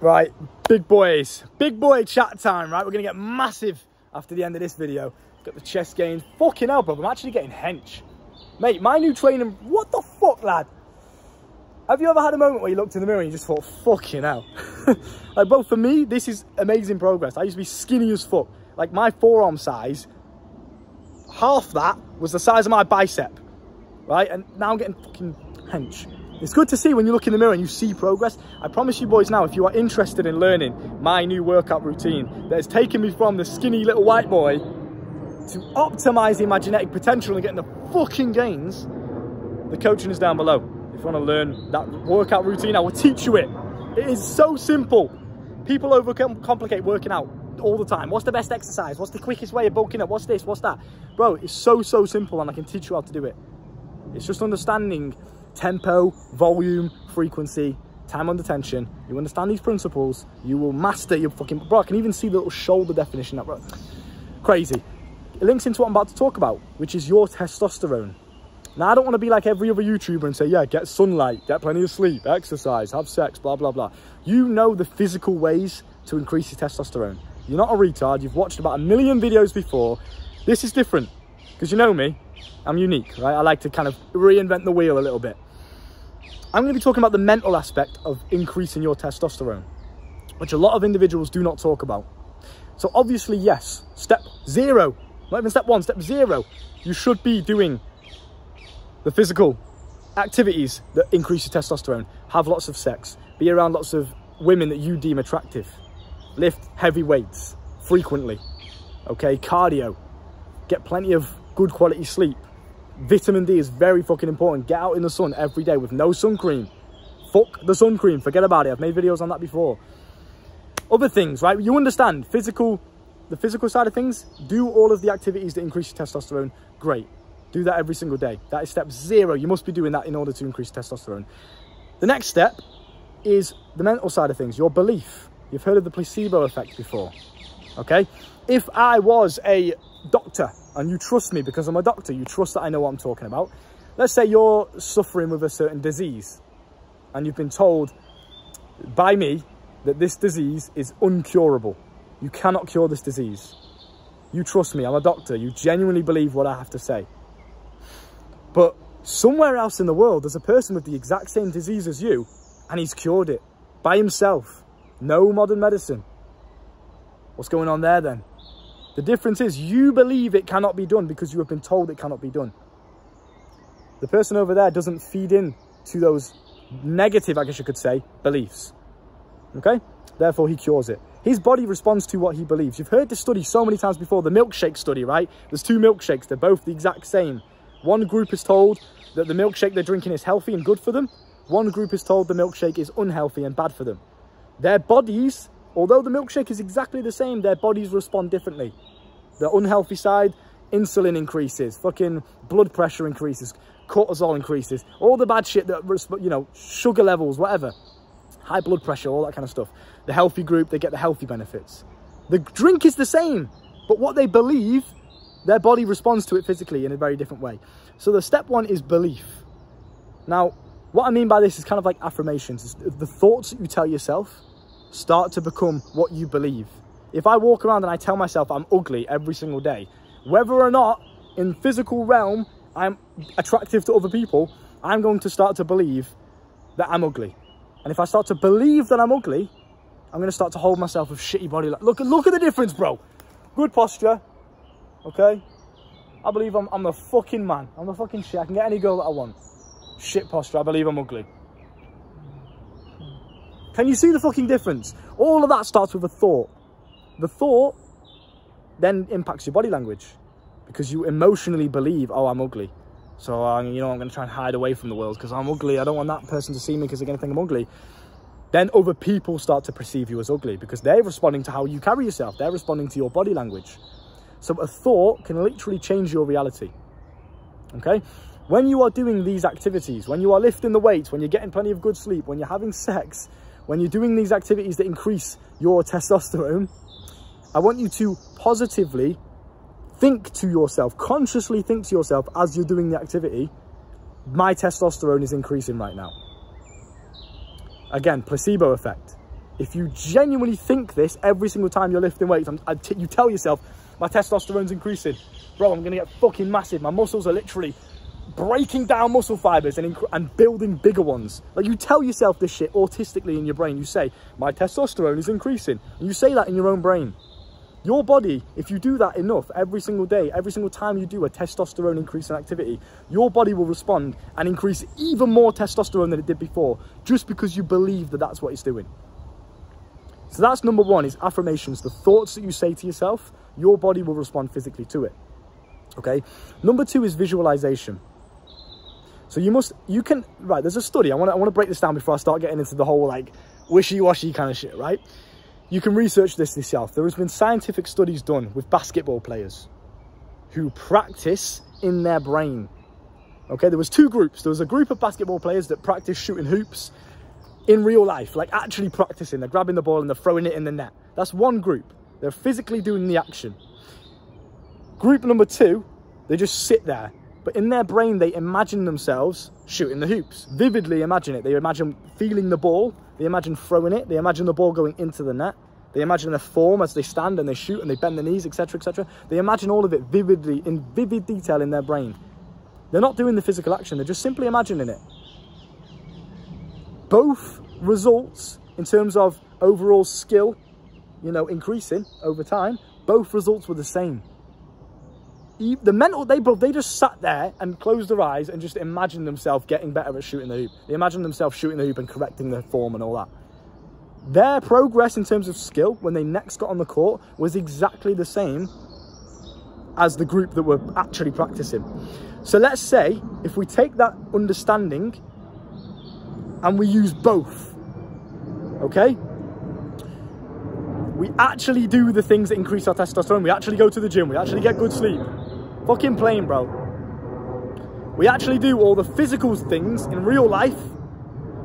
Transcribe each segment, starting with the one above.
Right, big boys, big boy chat time, right? We're going to get massive after the end of this video. Got the chest gains. Fucking hell, bro, I'm actually getting hench. Mate, my new training, what the fuck, lad? Have you ever had a moment where you looked in the mirror and you just thought, fucking hell? Like, bro, for me, this is amazing progress. I used to be skinny as fuck. Like, my forearm size, half that was the size of my bicep, right? And now I'm getting fucking hench. It's good to see when you look in the mirror and you see progress. I promise you boys now, if you are interested in learning my new workout routine that has taken me from the skinny little white boy to optimizing my genetic potential and getting the fucking gains, the coaching is down below. If you want to learn that workout routine, I will teach you it. It is so simple. People overcomplicate working out all the time. What's the best exercise? What's the quickest way of bulking up? What's this? What's that? Bro, it's so simple, and I can teach you how to do it. It's just understanding tempo, volume, frequency, time under tension. You understand these principles, you will master your fucking... Bro, I can even see the little shoulder definition up, bro. Crazy. It links into what I'm about to talk about, which is your testosterone. Now, I don't want to be like every other YouTuber and say, yeah, get sunlight, get plenty of sleep, exercise, have sex, blah, blah, blah. You know the physical ways to increase your testosterone. You're not a retard. You've watched about 1 million videos before. This is different because you know me. I'm unique, right? I like to kind of reinvent the wheel a little bit. I'm going to be talking about the mental aspect of increasing your testosterone, which a lot of individuals do not talk about. So obviously, yes, step 0, not even step 1, step 0, you should be doing the physical activities that increase your testosterone. Have lots of sex, be around lots of women that you deem attractive, lift heavy weights frequently, okay, cardio, get plenty of good quality sleep. Vitamin D is very fucking important. Get out in the sun every day with no sun cream. Fuck the sun cream, forget about it. I've made videos on that before. Other things, right? You understand the physical side of things. Do all of the activities that increase your testosterone. Great. Do that every single day. That is step 0. You must be doing that in order to increase testosterone. The next step is the mental side of things, your belief. You've heard of the placebo effect before, okay? If I was a doctor and you trust me because I'm a doctor, you trust that I know what I'm talking about. Let's say you're suffering with a certain disease and you've been told by me that this disease is uncurable. You cannot cure this disease. You trust me, I'm a doctor. You genuinely believe what I have to say. But somewhere else in the world, there's a person with the exact same disease as you and he's cured it by himself. No modern medicine. What's going on there then? The difference is you believe it cannot be done because you have been told it cannot be done. The person over there doesn't feed in to those negative, I guess you could say, beliefs. Okay? Therefore, he cures it. His body responds to what he believes. You've heard this study so many times before, the milkshake study, right? There's 2 milkshakes. They're both the exact same. One group is told that the milkshake they're drinking is healthy and good for them. One group is told the milkshake is unhealthy and bad for them. Their bodies, although the milkshake is exactly the same, their bodies respond differently. The unhealthy side, insulin increases, fucking blood pressure increases, cortisol increases, all the bad shit that, you know, sugar levels, whatever, high blood pressure, all that kind of stuff. The healthy group, they get the healthy benefits. The drink is the same, but what they believe, their body responds to it physically in a very different way. So the step 1 is belief. Now, what I mean by this is kind of like affirmations. The thoughts that you tell yourself start to become what you believe. If I walk around and I tell myself I'm ugly every single day, whether or not in physical realm I'm attractive to other people, I'm going to start to believe that I'm ugly. And if I start to believe that I'm ugly, I'm going to start to hold myself with shitty body. Look at the difference, bro. Good posture, okay? I believe I'm the fucking man. I'm the fucking shit. I can get any girl that I want. Shit posture, I believe I'm ugly. Can you see the fucking difference? All of that starts with a thought. The thought then impacts your body language because you emotionally believe, oh, I'm ugly. So, you know, I'm going to try and hide away from the world because I'm ugly. I don't want that person to see me because they're going to think I'm ugly. Then other people start to perceive you as ugly because they're responding to how you carry yourself. They're responding to your body language. So a thought can literally change your reality. Okay? When you are doing these activities, when you are lifting the weights, when you're getting plenty of good sleep, when you're having sex, when you're doing these activities that increase your testosterone, I want you to positively think to yourself, consciously think to yourself as you're doing the activity, my testosterone is increasing right now. Again, placebo effect. if you genuinely think this every single time you're lifting weights, you tell yourself, my testosterone's increasing. Bro, I'm going to get fucking massive. My muscles are literally breaking down muscle fibers and building bigger ones. Like, you tell yourself this shit autistically in your brain. You say, my testosterone is increasing. And you say that in your own brain. Your body, if you do that enough every single day, every single time you do a testosterone increasing activity, your body will respond and increase even more testosterone than it did before, just because you believe that that's what it's doing. So that's number one, is affirmations. The thoughts that you say to yourself, your body will respond physically to it. Okay. Number two is visualization. So right, there's a study. I want to break this down before I start getting into the whole like wishy-washy kind of shit, right? You can research this yourself. There has been scientific studies done with basketball players who practice in their brain. Okay, there was two groups. There was a group of basketball players that practice shooting hoops in real life, like actually practicing. They're grabbing the ball and they're throwing it in the net. That's one group. They're physically doing the action. Group number two, they just sit there. But in their brain, they imagine themselves shooting the hoops. Vividly imagine it. They imagine feeling the ball. They imagine throwing it. They imagine the ball going into the net. They imagine their form as they stand and they shoot and they bend their knees, etc., etc. They imagine all of it vividly, in vivid detail in their brain. They're not doing the physical action. They're just simply imagining it. Both results, in terms of overall skill, you know, increasing over time, both results were the same. They just sat there and closed their eyes and just imagined themselves getting better at shooting the hoop. They imagined themselves shooting the hoop and correcting their form and all that. Their progress in terms of skill when they next got on the court was exactly the same as the group that were actually practicing. So let's say if we take that understanding and we use both, okay? We actually do the things that increase our testosterone. We actually go to the gym. We actually get good sleep. Fucking plain, bro. We actually do all the physical things in real life.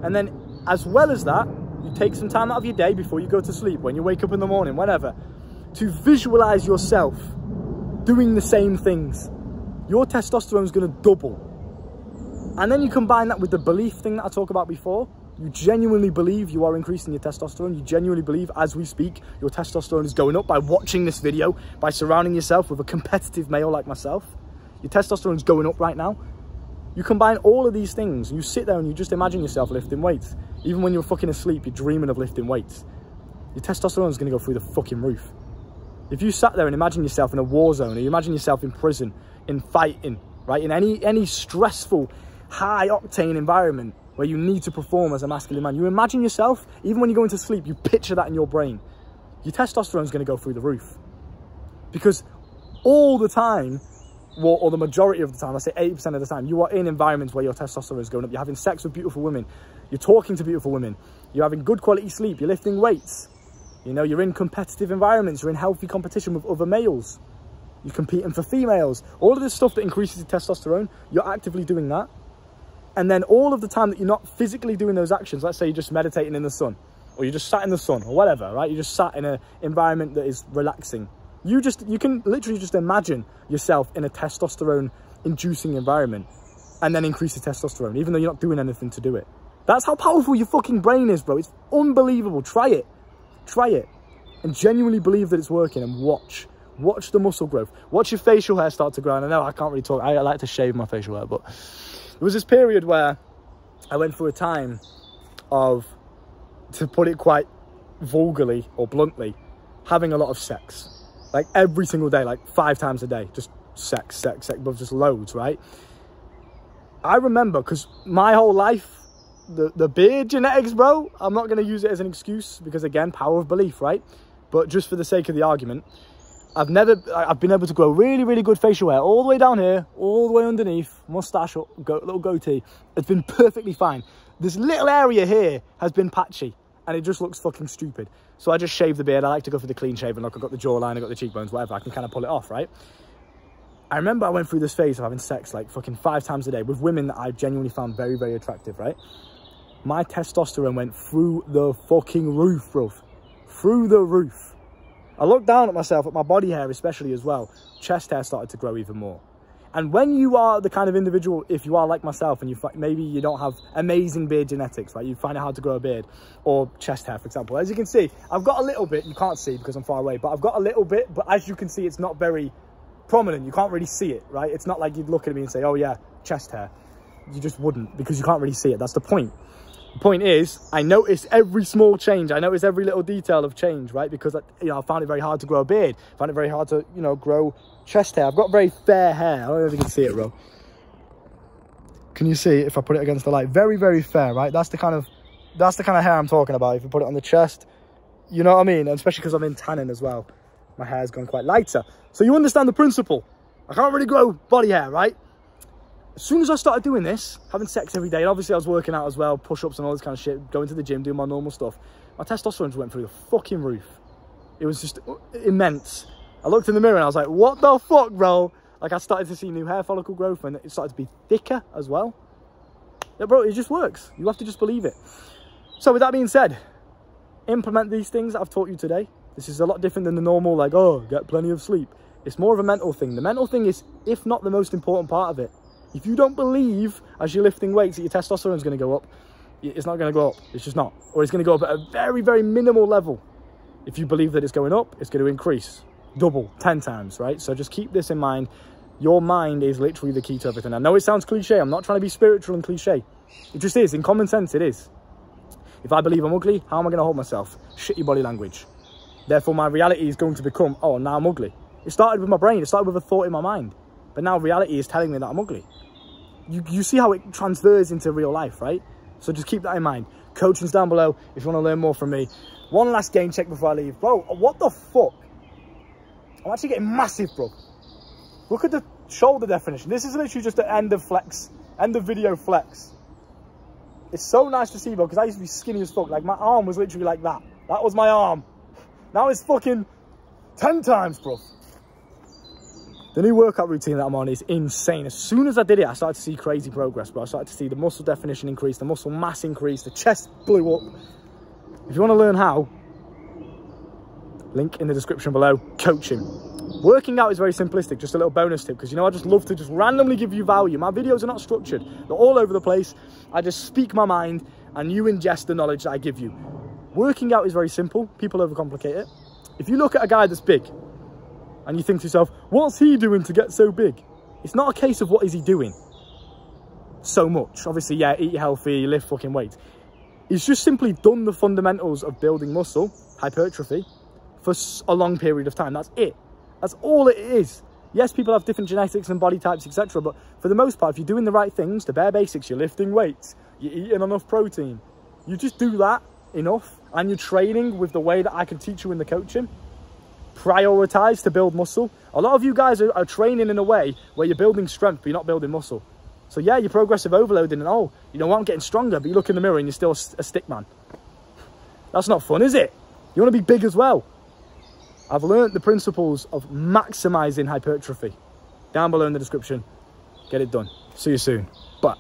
And then as well as that, you take some time out of your day before you go to sleep, when you wake up in the morning, whenever, to visualize yourself doing the same things. Your testosterone is going to double. And then you combine that with the belief thing that I talked about before. You genuinely believe you are increasing your testosterone. You genuinely believe, as we speak, your testosterone is going up by watching this video, by surrounding yourself with a competitive male like myself. Your testosterone is going up right now. You combine all of these things, and you sit there and you just imagine yourself lifting weights. Even when you're fucking asleep, you're dreaming of lifting weights. Your testosterone is going to go through the fucking roof. If you sat there and imagine yourself in a war zone, or you imagine yourself in prison, in fighting, right, in any stressful, high-octane environment, where you need to perform as a masculine man. You imagine yourself, even when you go into sleep, you picture that in your brain. Your testosterone is going to go through the roof. Because all the time, or the majority of the time, I say 80% of the time, you are in environments where your testosterone is going up. You're having sex with beautiful women. You're talking to beautiful women. You're having good quality sleep. You're lifting weights. You know, you're in competitive environments. You're in healthy competition with other males. You're competing for females. All of this stuff that increases your testosterone, you're actively doing that. And then all of the time that you're not physically doing those actions, let's say you're just meditating in the sun, or you just sat in the sun, or whatever, right? You just sat in an environment that is relaxing. You can literally just imagine yourself in a testosterone-inducing environment and then increase your testosterone, even though you're not doing anything to do it. That's how powerful your fucking brain is, bro. It's unbelievable. Try it. Try it. And genuinely believe that it's working, and watch. Watch the muscle growth. Watch your facial hair start to grow. And I know I can't really talk. I like to shave my facial hair, but there was this period where I went through a time of, to put it quite vulgarly or bluntly, having a lot of sex. Like every single day, like 5 times a day. Just sex, but just loads, right? I remember, because my whole life, the beard genetics, bro, I'm not going to use it as an excuse, because again, power of belief, right? But just for the sake of the argument, I've been able to grow really, really good facial hair all the way down here, all the way underneath, mustache, little goatee. It's been perfectly fine. This little area here has been patchy, and it just looks fucking stupid. So I just shave the beard. I like to go for the clean shaven. Look, I've got the jawline, I've got the cheekbones, whatever. I can kind of pull it off, right? I remember I went through this phase of having sex like fucking 5 times a day with women that I genuinely found very, very attractive, right? My testosterone went through the fucking roof, bro. Through the roof. I looked down at myself, at my body hair especially as well. Chest hair started to grow even more. And when you are the kind of individual, if you are like myself and maybe you don't have amazing beard genetics, right? You find it hard to grow a beard or chest hair, for example. As you can see, I've got a little bit. You can't see because I'm far away, but I've got a little bit. But as you can see, it's not very prominent. You can't really see it, right? It's not like you'd look at me and say, oh yeah, chest hair. You just wouldn't, because you can't really see it. That's the point. The point is, I notice every small change. I notice every little detail of change, right? Because, you know, I found it very hard to grow a beard. I found it very hard to, you know, grow chest hair. I've got very fair hair. I don't know if you can see it, bro. Can you see it if I put it against the light? Very, very fair, right? That's the kind of hair I'm talking about. If you put it on the chest, you know what I mean? And especially because I'm in tanning as well. My hair's gone quite lighter. So you understand the principle. I can't really grow body hair, right? As soon as I started doing this, having sex every day, and obviously I was working out as well, push-ups and all this kind of shit, going to the gym, doing my normal stuff, my testosterone just went through the fucking roof. It was just immense. I looked in the mirror and I was like, what the fuck, bro? Like, I started to see new hair follicle growth and it started to be thicker as well. Yeah, bro, it just works. You have to just believe it. So with that being said, implement these things that I've taught you today. This is a lot different than the normal, like, oh, get plenty of sleep. It's more of a mental thing. The mental thing is, if not the most important part of it. If you don't believe, as you're lifting weights, that your testosterone is going to go up, it's not going to go up. It's just not. Or it's going to go up at a very, very minimal level. If you believe that it's going up, it's going to increase. Double, 10 times, right? So just keep this in mind. Your mind is literally the key to everything. I know it sounds cliche. I'm not trying to be spiritual and cliche. It just is. In common sense, it is. If I believe I'm ugly, how am I going to hold myself? Shitty body language. Therefore, my reality is going to become, oh, now I'm ugly. It started with my brain. It started with a thought in my mind. But now reality is telling me that I'm ugly. You see how it transfers into real life, right? So just keep that in mind. Coaching's down below if you want to learn more from me. One last game check before I leave. Bro, what the fuck? I'm actually getting massive, bro. Look at the shoulder definition. This is literally just the end of flex. End of video flex. It's so nice to see, bro, because I used to be skinny as fuck. Like, my arm was literally like that. That was my arm. Now it's fucking 10 times, bro. The new workout routine that I'm on is insane. As soon as I did it, I started to see crazy progress, bro. I started to see the muscle definition increase, the muscle mass increase, the chest blew up. If you want to learn how, link in the description below, coaching. Working out is very simplistic, just a little bonus tip, because, you know, I just love to just randomly give you value. My videos are not structured. They're all over the place. I just speak my mind, and you ingest the knowledge that I give you. Working out is very simple. People overcomplicate it. If you look at a guy that's big, and you think to yourself, what's he doing to get so big? It's not a case of what is he doing so much. Obviously, yeah, eat healthy, lift fucking weights. He's just simply done the fundamentals of building muscle, hypertrophy, for a long period of time. That's it. That's all it is. Yes, people have different genetics and body types, etc. But for the most part, if you're doing the right things, the bare basics, you're lifting weights, you're eating enough protein, you just do that enough, and you're training with the way that I can teach you in the coaching, prioritize to build muscle. A lot of you guys are training in a way where you're building strength, but you're not building muscle. So yeah, you're progressive overloading and, oh, you know what, I'm getting stronger, but you look in the mirror and you're still a stick man. That's not fun, is it? You want to be big as well. I've learned the principles of maximizing hypertrophy. Down below in the description. Get it done. See you soon. Bye.